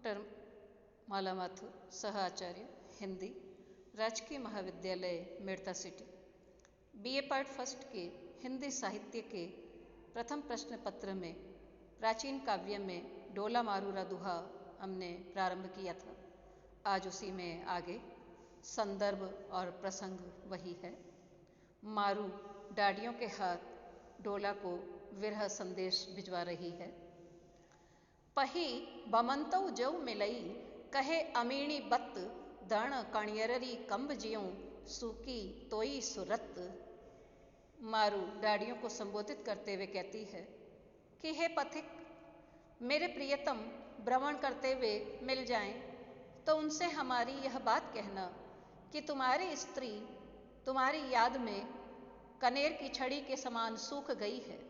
Doctor माला माथुर, सह आचार्य हिंदी, राजकीय महाविद्यालय Merta city. BA part first के हिंदी साहित्य के प्रथम प्रश्न पत्र में प्राचीन काव्य में डोला मारूरा दुहा हमने प्रारंभ किया था। आज उसी में आगे संदर्भ और प्रसंग वही है। मारू डाडियों के हाथ डोला को विरह संदेश भिजवा रही है। पही बमंतौ जौ मिलई कहे अमीणी बत दण कणियररी कंब जियों सूकी तोई सुरत। मारू डाडियों को संबोधित करते हुए कहती है कि हे पथिक, मेरे प्रियतम भ्रमण करते हुए मिल जाएं तो उनसे हमारी यह बात कहना कि तुम्हारी स्त्री तुम्हारी याद में कनेर की छड़ी के समान सूख गई है,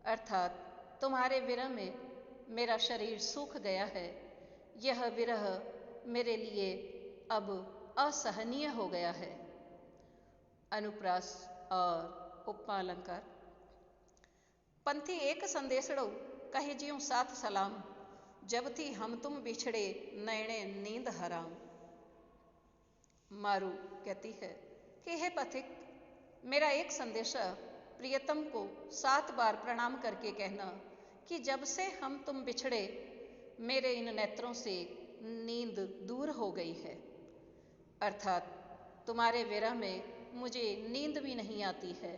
अर्थात तुम्हारे विरह में मेरा शरीर सूख गया है। यह विरह मेरे लिए अब असहनीय हो गया है। अनुप्रास और उपमा अलंकार। पंथी एक संदेशड़ो कहे जियों साथ सलाम, जब थी हम तुम बिछड़े नैणे नींद हराम। मारू कहती है कि हे पथिक, मेरा एक संदेशा प्रियतम को 7 बार प्रणाम करके कहना कि जब से हम तुम बिछड़े मेरे इन नेत्रों से नींद दूर हो गई है, अर्थात तुम्हारे विरह में मुझे नींद भी नहीं आती है।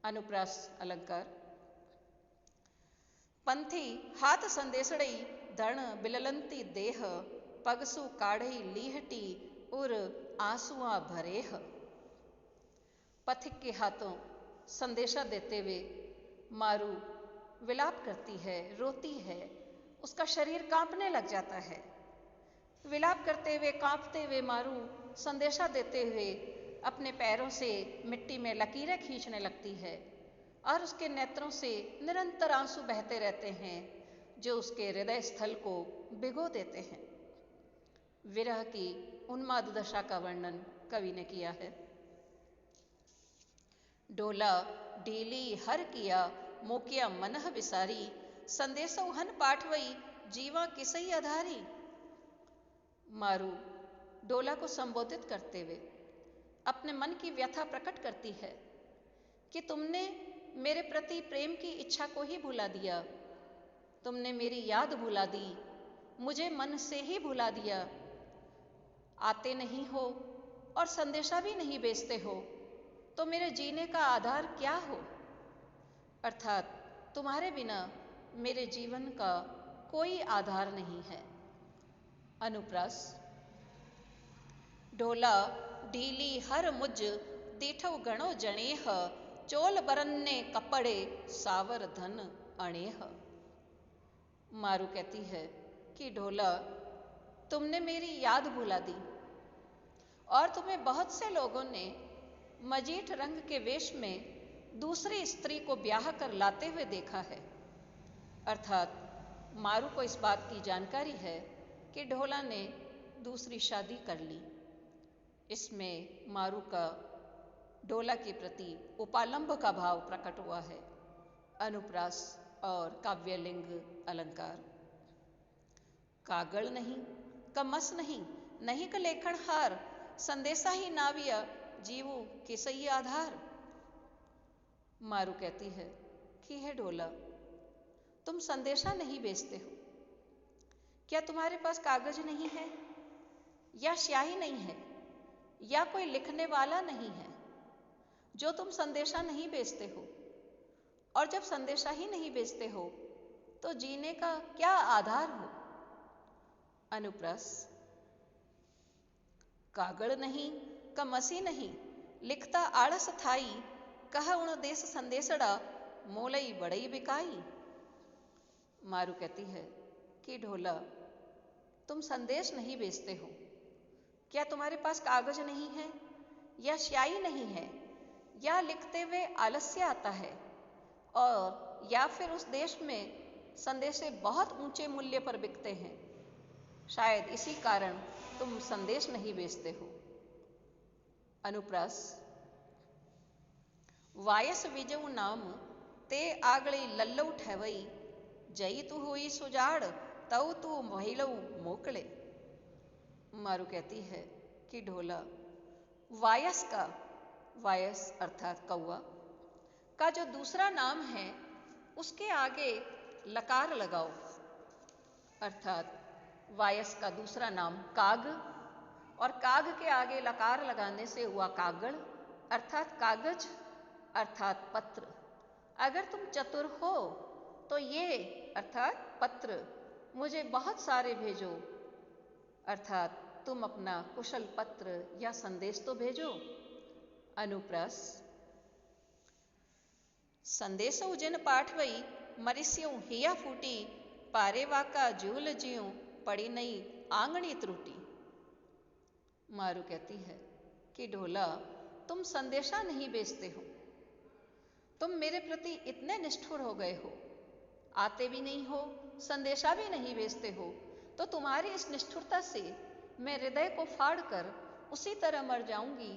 अनुप्रास अलंकार। पंथी हाथ संदेशड़ई धण बिललंती देह, पगसु काढ़ई लीहटी उर आंसुआ भरेह। पथिक के हाथों संदेशा देते हुए मारू विलाप करती है, रोती है, उसका शरीर कांपने लग जाता है। विलाप करते हुए कांपते हुए मारू संदेशा देते हुए अपने पैरों से मिट्टी में लकीरें खींचने लगती है और उसके नेत्रों से निरंतर आंसू बहते रहते हैं जो उसके हृदय स्थल को भिगो देते हैं। विरह की उन्माद दशा का वर्णन कवि ने किया है। डोला डीली हर किया मोकिया मनह बिसारी, संदेशो हन पाठवई जीवा किसई आधारी। मारू डोला को संबोधित करते हुए अपने मन की व्यथा प्रकट करती है कि तुमने मेरे प्रति प्रेम की इच्छा को ही भुला दिया, तुमने मेरी याद भुला दी, मुझे मन से ही भुला दिया। आते नहीं हो और संदेशा भी नहीं भेजते हो तो मेरे जीने का आधार क्या हो, अर्थात तुम्हारे बिना मेरे जीवन का कोई आधार नहीं है। अनुप्रास। डोला ढीली हर मुझ दीठव गणो जनेह, चोल बरन्ने कपड़े सावर धन अणेह। मारू कहती है कि ढोला, तुमने मेरी याद भुला दी और तुम्हें बहुत से लोगों ने मजीठ रंग के वेश में दूसरी स्त्री को ब्याह कर लाते हुए देखा है, अर्थात मारू को इस बात की जानकारी है कि ढोला ने दूसरी शादी कर ली। इसमें मारू का डोला के प्रति उपालंब का भाव प्रकट हुआ है। अनुप्रास और काव्यलिंग अलंकार। कागल नहीं क मस नहीं, नहीं क लेखन हार, संदेशा ही नाविया जीवो किसई आधार। मारू कहती है कि हे ढोला, तुम संदेशा नहीं भेजते हो, क्या तुम्हारे पास कागज नहीं है या स्याही नहीं है या कोई लिखने वाला नहीं है जो तुम संदेशा नहीं भेजते हो? और जब संदेशा ही नहीं भेजते हो तो जीने का क्या आधार हो? अनुप्रास। कागड़ नहीं क मसी नहीं, लिखता आड़स थाई, कह उण देश संदेशड़ा मोलई बड़ई बिकाई। मारू कहती है कि ढोला, तुम संदेश नहीं भेजते हो, क्या तुम्हारे पास कागज नहीं है या स्याही नहीं है या लिखते हुए आलस्य आता है, और या फिर उस देश में संदेशे बहुत ऊंचे मूल्य पर बिकते हैं, शायद इसी कारण तुम संदेश नहीं भेजते हो। अनुप्रास। वायस विजऊ नाम ते आगड़ी लल्लऊ ठहवई, जई तू हुई सुजाड़ तऊ तू महिलऊ मोकले। मारू कहती है कि ढोला वायस का, वायस अर्थात कौआ का जो दूसरा नाम है उसके आगे लकार लगाओ, अर्थात वायस का दूसरा नाम काग, और काग के आगे लकार लगाने से हुआ कागड़ अर्थात कागज अर्थात पत्र। अगर तुम चतुर हो तो ये अर्थात पत्र मुझे बहुत सारे भेजो, अर्थात तुम अपना कुशल पत्र या संदेश तो भेजो। अनुप्रास संदेशो जिन पाठवई मरिस्यों हिया फूटी, पारेवा का जूल ज्यों पड़ी नई आंगनी त्रुटी। मारू कहती है कि ढोला तुम संदेशा नहीं भेजते हो, तुम मेरे प्रति इतने निष्ठुर हो गए हो, आते भी नहीं हो, संदेशा भी नहीं भेजते हो, तो तुम्हारी इस निष्ठुरता से मैं हृदय को फाड़ कर उसी तरह मर जाऊंगी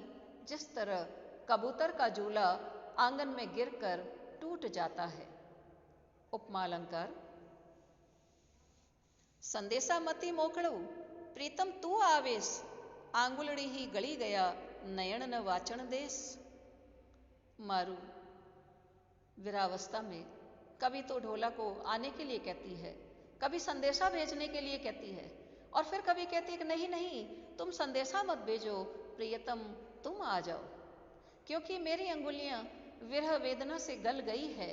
जिस तरह कबूतर का जूला आंगन में गिरकर टूट जाता है। उपमा अलंकार संदेशा मती मोकड़ो प्रीतम तू आवेश, आंगुलड़ी ही गली गया नयन न वाचन देश। मारू विरावस्था में कभी तो ढोला को आने के लिए कहती है, कभी संदेशा भेजने के लिए कहती है, और फिर कभी कहती है कि नहीं नहीं तुम संदेशा मत भेजो प्रियतम तुम आ जाओ, क्योंकि मेरी अंगुलियां विरह वेदना से गल गई है,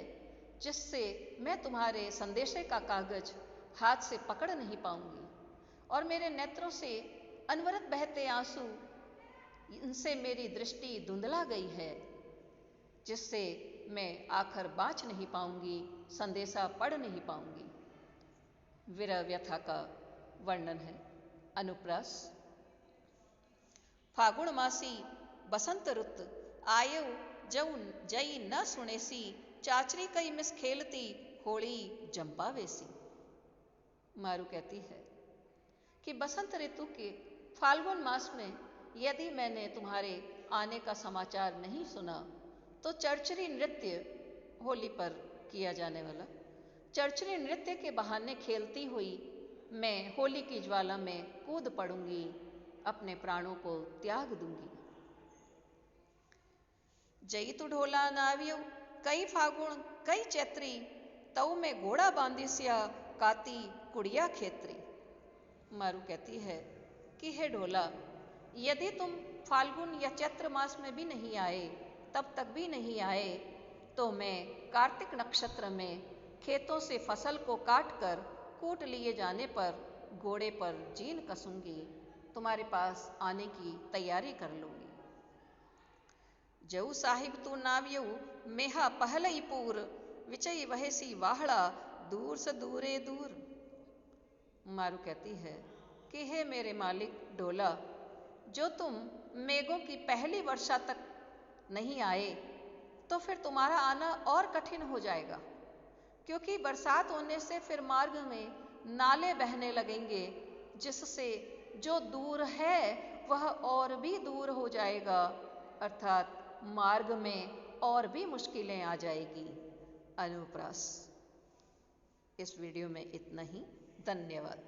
जिससे मैं तुम्हारे संदेशे का कागज हाथ से पकड़ नहीं पाऊंगी, और मेरे नेत्रों से अनवरत बहते आंसू, इनसे मेरी दृष्टि धुंधला गई है, जिससे मैं आखिर बाँच नहीं पाऊंगी, संदेशा पढ़ नहीं पाऊंगी। विरह व्यथा का वर्णन है। अनुप्रास फागुन मासी बसंत रुत, आयु जऊ जई न सुनेसी, चाचरी कई मिस खेलती होली जंपावेसी। मारू कहती है कि बसंत ऋतु के फाल्गुन मास में यदि मैंने तुम्हारे आने का समाचार नहीं सुना तो चरचरी नृत्य, होली पर किया जाने वाला चरचरी नृत्य के बहाने खेलती हुई मैं होली की ज्वाला में कूद पड़ूंगी, अपने प्राणों को त्याग दूंगी। जई तू ढोला नावियो कई फागुन कई चैत्री, तऊ में घोड़ा बांधिसिया काती कुड़िया खेत्री। मारू कहती है कि हे ढोला, यदि तुम फाल्गुन या चैत्र मास में भी नहीं आए, तब तक भी नहीं आए, तो मैं कार्तिक नक्षत्र में खेतों से फसल को काट कर कूट लिए जाने पर घोड़े पर जीन कसूंगी, तुम्हारे पास आने की तैयारी कर लूंगी। जऊ साहिब तू नावियऊ मेहा पहलई पूर, विचई वहेसी वाहड़ा दूर से दूरे दूर। मारू कहती है कि हे मेरे मालिक ढोला, जो तुम मेघों की पहली वर्षा तक नहीं आए तो फिर तुम्हारा आना और कठिन हो जाएगा, क्योंकि बरसात होने से फिर मार्ग में नाले बहने लगेंगे, जिससे जो दूर है वह और भी दूर हो जाएगा, अर्थात मार्ग में और भी मुश्किलें आ जाएगी। अनुप्रास। इस वीडियो में इतना ही। धन्यवाद।